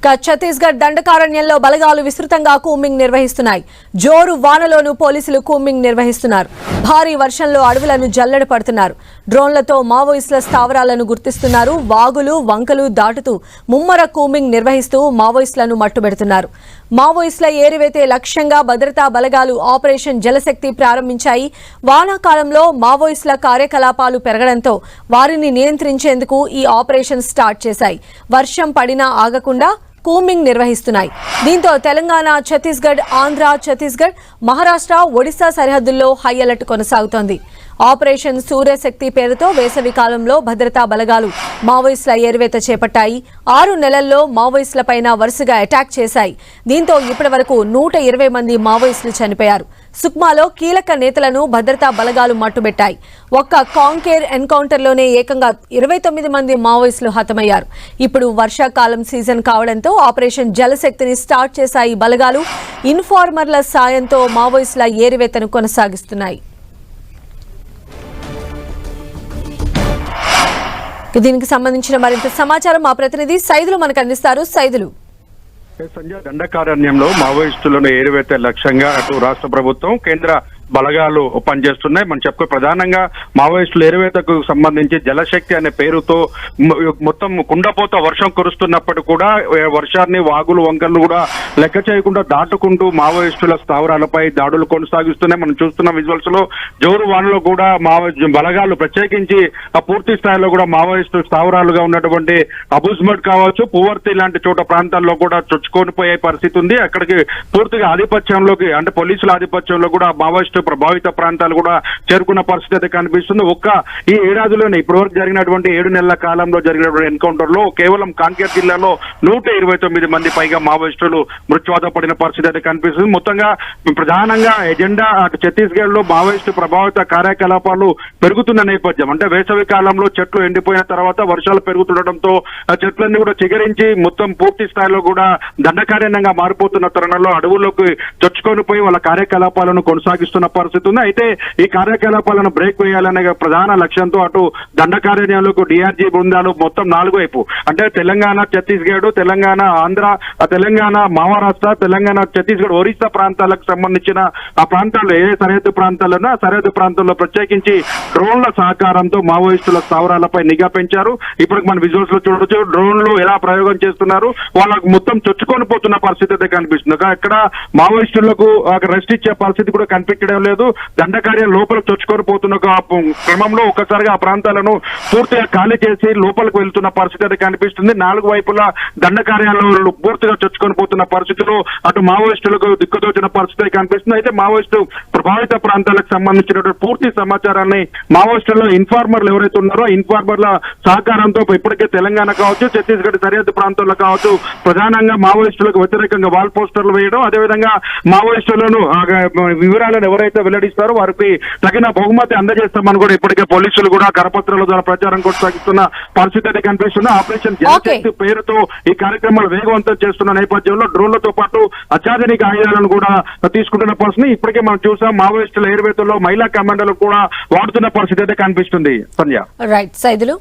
ఛత్తీస్గఢ్ దండకారణ్యంలో బలగాలు విస్తృతంగా కూంబింగ్ నిర్వహిస్తున్నాయి. జోరు వానలోనూ పోలీసులు కూంబింగ్ నిర్వహిస్తున్నారు. భారీ వర్షంలో అడవులను జల్లెడ పడుతున్నారు. డ్రోన్లతో మావోయిస్టుల స్థావరాలను గుర్తిస్తున్నారు. వాగులు వంకలు దాటుతూ ముమ్మర కూంబింగ్ నిర్వహిస్తూ మావోయిస్టులను మట్టుబెడుతున్నారు. మావోయిస్టుల ఏరివేతే లక్ష్యంగా భద్రతా బలగాలు ఆపరేషన్ జలశక్తి ప్రారంభించాయి. వానాకాలంలో మావోయిస్టుల కార్యకలాపాలు పెరగడంతో వారిని నియంత్రించేందుకు ఈ ఆపరేషన్ స్టార్ట్ చేశాయి. వర్షం పడినా ఆగకుండా కూంబింగ్ నిర్వహిస్తున్నాయి. దీంతో తెలంగాణ, ఛత్తీస్గఢ్, ఆంధ్ర, ఛత్తీస్గఢ్, మహారాష్ట్ర, ఒడిశా సరిహద్దుల్లో హై అలర్ట్ కొనసాగుతోంది. ఆపరేషన్ సూర్యశక్తి పేరుతో వేసవి కాలంలో భద్రతా బలగాలు మావోయిస్టుల ఏరివేత చేపట్టాయి. 6 నెలల్లో మావోయిస్టులపైన వరుసగా అటాక్ చేశాయి. దీంతో ఇప్పటి వరకు 120 మంది మావోయిస్టులు చనిపోయారు. సుక్మాలో కీలక నేతలను భద్రతా బలగాలు మట్టుబెట్టాయి. ఒక్క కాంకేర్ ఎన్కౌంటర్లోనే ఏకంగా 29 మంది మావోయిస్టులు హతమయ్యారు. ఇప్పుడు వర్షాకాలం సీజన్ కావడంతో ఆపరేషన్ జలశక్తిని స్టార్ట్ చేశాయి బలగాలు. ఇన్ఫార్మర్ల సాయంతో మావోయిస్టుల ఏరివేతను కొనసాగిస్తున్నాయి. దీనికి సంబంధించిన మరింత సమాచారం మా ప్రతినిధి సైదులు మనకు అందిస్తారు. సైదులు, సంజయ్, దండకారణ్యంలో మావోయిస్టులను ఏరివేతే లక్ష్యంగా అటు రాష్ట్ర ప్రభుత్వం, కేంద్ర బలగాలు పనిచేస్తున్నాయి. మనం చెప్పుకో ప్రధానంగా మావోయిస్టుల ఏరివేతకు సంబంధించి జలశక్తి అనే పేరుతో మొత్తం కుండపోత వర్షం కురుస్తున్నప్పటికీ కూడా వర్షాన్ని వాగులు వంకలు కూడా లెక్క చేయకుండా దాటుకుంటూ మావోయిస్టుల స్థావరాలపై దాడులు కొనసాగిస్తున్నాయి. మనం చూస్తున్న విజువల్స్ లో జోరు వానలో కూడా బలగాలు ప్రత్యేకించి పూర్తి స్థాయిలో కూడా మావోయిస్టు స్థావరాలుగా ఉన్నటువంటి అబుజ్మడ్ కావచ్చు, పువర్తి లాంటి చోట ప్రాంతాల్లో కూడా చొచ్చుకొని పోయే పరిస్థితి ఉంది. అక్కడికి పూర్తిగా ఆధిపత్యంలోకి, అంటే పోలీసుల ఆధిపత్యంలో కూడా మావోయిస్టు ప్రభావిత ప్రాంతాలు కూడా చేరుకున్న పరిస్థితి అయితే కనిపిస్తుంది. ఈ ఏడాదిలోనే ఇప్పటివరకు జరిగినటువంటి 7 నెలల కాలంలో జరిగినటువంటి ఎన్కౌంటర్ లో కేవలం కాంకేర్ జిల్లాలో 129 మంది పైగా మావోయిస్టులు మృత్యువాత పడిన పరిస్థితి అయితే కనిపిస్తుంది. మొత్తంగా ప్రధానంగా ఎజెండా అటు ఛత్తీస్గఢ్ లో మావోయిస్టు ప్రభావిత కార్యకలాపాలు పెరుగుతున్న నేపథ్యం, అంటే వేసవి కాలంలో చెట్లు ఎండిపోయిన తర్వాత వర్షాలు పెరుగుతుండటంతో చెట్లన్నీ కూడా చిగురించి మొత్తం పూర్తి స్థాయిలో కూడా దండకారణ్యంగా మారిపోతున్న తరుణంలో అడవుల్లోకి చొచ్చుకొని పోయి వాళ్ళ కార్యకలాపాలను కొనసాగిస్తున్న పరిస్థితి ఉంది. అయితే ఈ కార్యకలాపాలను బ్రేక్ వేయాలనే ప్రధాన లక్ష్యంతో అటు దండకారణ్యంలోకి డిఆర్జీ బృందాలు మొత్తం 4 వైపు, అంటే తెలంగాణ, ఛత్తీస్గఢ్, తెలంగాణ, ఆంధ్ర, తెలంగాణ, మహారాష్ట్ర, తెలంగాణ, ఛత్తీస్గఢ్, ఒరిస్సా ప్రాంతాలకు సంబంధించిన ఆ ప్రాంతాల్లో ఏ సరిహద్దు ప్రాంతాలను ఆ సరిహద్దు ప్రాంతాల్లో ప్రత్యేకించి డ్రోన్ల సహకారంతో మావోయిస్టుల స్థావరాలపై నిఘా పెంచారు. ఇప్పుడు మన విజువల్స్ లో చూడొచ్చు డ్రోన్లు ఎలా ప్రయోగం చేస్తున్నారు. వాళ్ళకు మొత్తం చొచ్చుకొని పోతున్న పరిస్థితి అయితే కనిపిస్తుంది. ఇక్కడ మావోయిస్టులకు రెస్ట్ ఇచ్చే పరిస్థితి కూడా కనిపించడం లేదు. దండకార్యం లోపల చొచ్చుకొని పోతున్న క్రమంలో ఒక్కసారిగా ఆ ప్రాంతాలను పూర్తిగా ఖాళీ చేసి లోపలికి వెళ్తున్న పరిస్థితి అయితే కనిపిస్తుంది. 4 వైపులా దండకార్యాలు పూర్తిగా చొచ్చుకొని పోతున్న పరిస్థితులు అటు మావోయిస్టులకు దిక్కుదోచిన పరిస్థితి కనిపిస్తుంది. అయితే మావోయిస్టు ప్రభావిత ప్రాంతాలకు సంబంధించినటువంటి పూర్తి సమాచారాన్ని మావోయిస్టుల ఇన్ఫార్మర్లు ఎవరైతే ఉన్నారో ఇన్ఫార్మర్ల సహకారంతో ఇప్పటికే తెలంగాణ కావచ్చు, ఛత్తీస్గఢ్ సరిహద్దు ప్రాంతాల్లో కావచ్చు ప్రధానంగా మావోయిస్టులకు వ్యతిరేకంగా వాల్ పోస్టర్లు వేయడం, అదేవిధంగా మావోయిస్టులను వివరాలను ఎవరైతే వెల్లడిస్తారో వారికి తగిన బహుమతి అందజేస్తామని కూడా ఇప్పటికే పోలీసులు కూడా కరపత్రాల ద్వారా ప్రచారం కొనసాగిస్తున్న పరిస్థితి అయితే కనిపిస్తుంది. ఆపరేషన్ జలశక్తి పేరుతో ఈ కార్యక్రమాలు వేగవంతం చేస్తున్న నేపథ్యంలో డ్రోన్లతో పాటు అత్యాధునిక ఆయుధాలను కూడా తీసుకుంటున్న పరిస్థితి ఇప్పటికే మనం చూసాం. మావోయిస్టుల ఏరివేతల్లో మహిళా కమాండోలు కూడా వాడుతున్న పరిస్థితి అయితే కనిపిస్తుంది. సంధ్య, రైట్ సైదులు.